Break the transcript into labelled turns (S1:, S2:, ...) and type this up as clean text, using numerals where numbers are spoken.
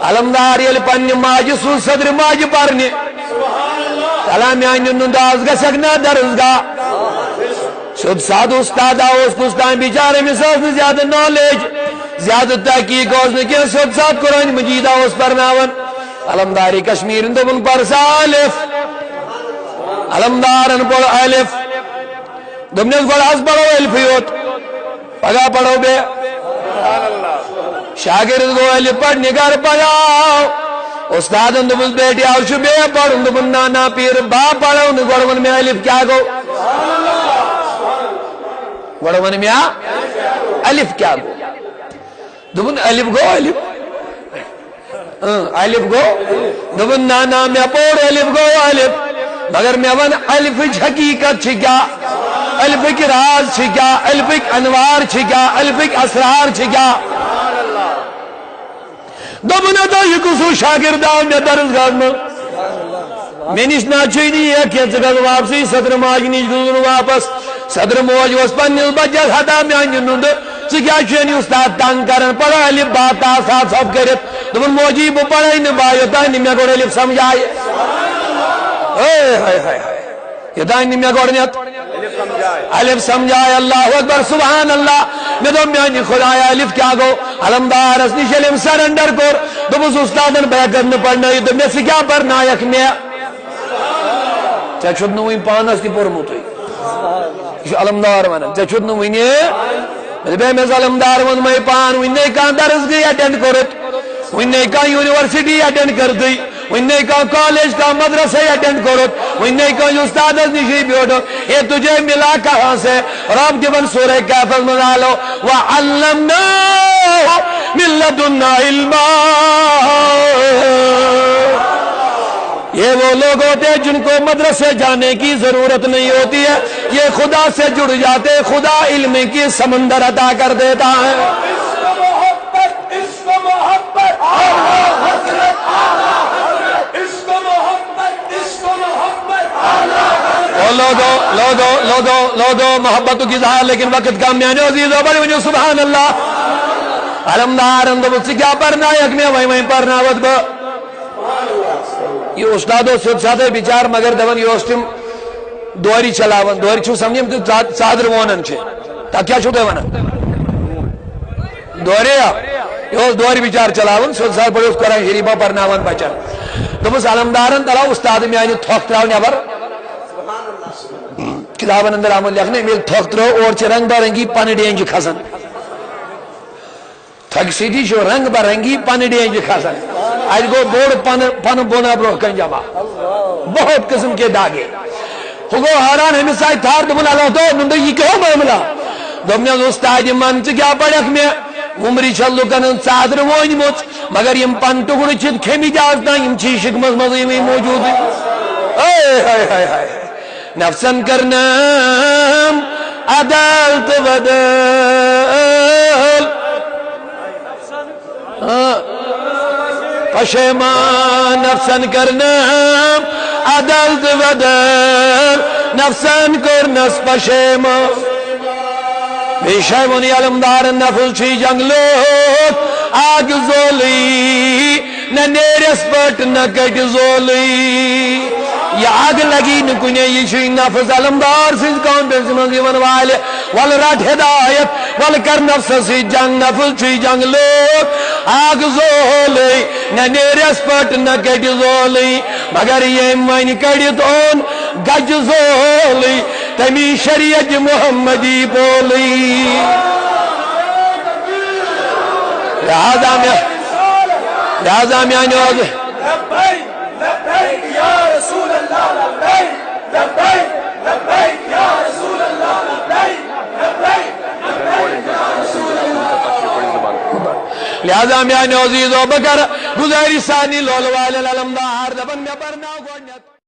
S1: علمدار یل پنہ ماجہ سو صدر ماجہ پرنہ تلا میانہ ننداز گژھکھ نا درسگاہ سیود سادہ استاد اس کس تام بچار امس زیادہ نالیج زیادہ تحقیق کی سیود ساد قرآن مجید پرناون علمداری کشمیر دپن پرسا الف علمدارن پڑھ الف دپنس گوڑ حض پڑھو الف یوت پگہ پڑھو بے شاگرد گو الف پڑھنے گھر پڑھاؤ استادن دپس بیٹی آو بے پڑھ دپن نانا پیر با پڑھو گوڑ ون میں الف کیا گو گوڑ ون میں الف کیا گو دپن الف گو الف الف گو دپن نانا میں پوڑ الف گو الف مگر میں ون الف حقیقت کیا الف راز کیا الف انوار کیا الف اسرار کیا دپن تو یہ کسو شاگرد آو میں درسگاہ میں نش ناچی واپسی صدر ماج نش گزر واپس صدر موج اس پنس بچس ہتا میانہ نند ثی استاد تنگ کران پڑھو الف با تا سا سب کرت دپن موجی بہ پڑھے نا با یوتان مے گوڑ الف سمجھائے یوتان مے گوڑنیت الف سمجھائے اللہ اکبر سبحان اللہ میں دو میانہ خدایا الف کیا گو علمدارس نش علم سرنڈر کور دپس استادن بہ کرن پڑھنے تو مے سے کیا پرنایک میں ژے چھُت نہٕ وٕنہِ پانس تہِ پوٚرمُتٕے یہِ چھُ علمدار ونان ژے چھُت نہٕ وٕنہِ مےٚ علمدار ووٚنمَے پان وٕنہِ نَے کانٛہہ درسگاہ ایٹینڈ کوٚرُتھ وٕنہِ نَے کانٛہہ یونیورسٹی ایٹینڈ کٔرتھٕے وٕنہِ نَے کانٛہہ کالج کانٛہہ مدرسے ایٹینڈ کوٚرُتھ وٕنہِ نَے کانٛہہ استادس نِشی بیوٗٹھُکھ اے تجھے ملا کہاں سے رب دِوان سورہ کہفس منٛز آلو وعلمناه من لدنا علما یہ وہ لوگ ہوتے ہیں جن کو مدرسے جانے کی ضرورت نہیں ہوتی ہے یہ خدا سے جڑ جاتے خدا علم کی سمندر عطا کر دیتا ہے لوگو محبت کی ظاہر لیکن وقت کم میانے عزیزو بڑی ونیو سبحان اللہ علمدار اندو سے کیا پرنا یک میں وہیں پرنا وقت با یہ استادو سب ساتھ بیچار مگر دون یہ استم دوری چلاون دوری چھو سمجھیں تو صادر وونن چھے تا کیا چھو دے ونن دوری یہ دوری بیچار چلاون سب ساتھ بڑی اس قرآن شریفہ پرناون بچن دمس علمدارن تلا استاد میں آئینی تھوک تراؤ نیبر کتابن اندر عمل لکھنے میل تھوک تراؤ اور چھ رنگ برنگی پانی ڈینجی خزن تھک سیدھی شو رنگ برنگی پانی ڈینجی خزن آج کو بوڑ پن بونا برو کنجما بہت قسم کے داغے ہوگو حیران ہمیں سائی تھار دبن اللہ تو نندو یہ کہو معاملہ دومنے استاد من سے کیا پڑھک میں عمری چلو کنن صادر وونی موچ مگر یم پن ٹکڑ چھت کھیمی جازنا یم چیشک مزمزی میں موجود ہے نفسن کرنام عدالت بدل پشیمان نفسن کرنام عدالت بدل نفسن کرنس پشیمان بیشای ونی علمدار نفل چی جنگلوت آگ زولی نہ نیرس پٹ نہ کٹ زولی یہ آگ لگی نکنے یہ شوی نفس علمدار سیز کون بیسی منزی من والے وال رات ہدایت وال کر نفس سی جنگ نفل چی جنگ لوگ آگ زولی نہ نیرس پٹ نہ کٹ زولی مگر یہ مانی کڑیت اون گج زولی تمی شریعت محمدی بولی لہذا میں آنے ہوگے
S2: لبیک لبیک یا رسول اللہ لبیک لبیک لبیک یا رسول اللہ لبیک لبیک لبیک یا رسول اللہ
S1: لہذا میں آنے عزیز و بکر گزاری ثانی لول والے علمدار دبن میں برنا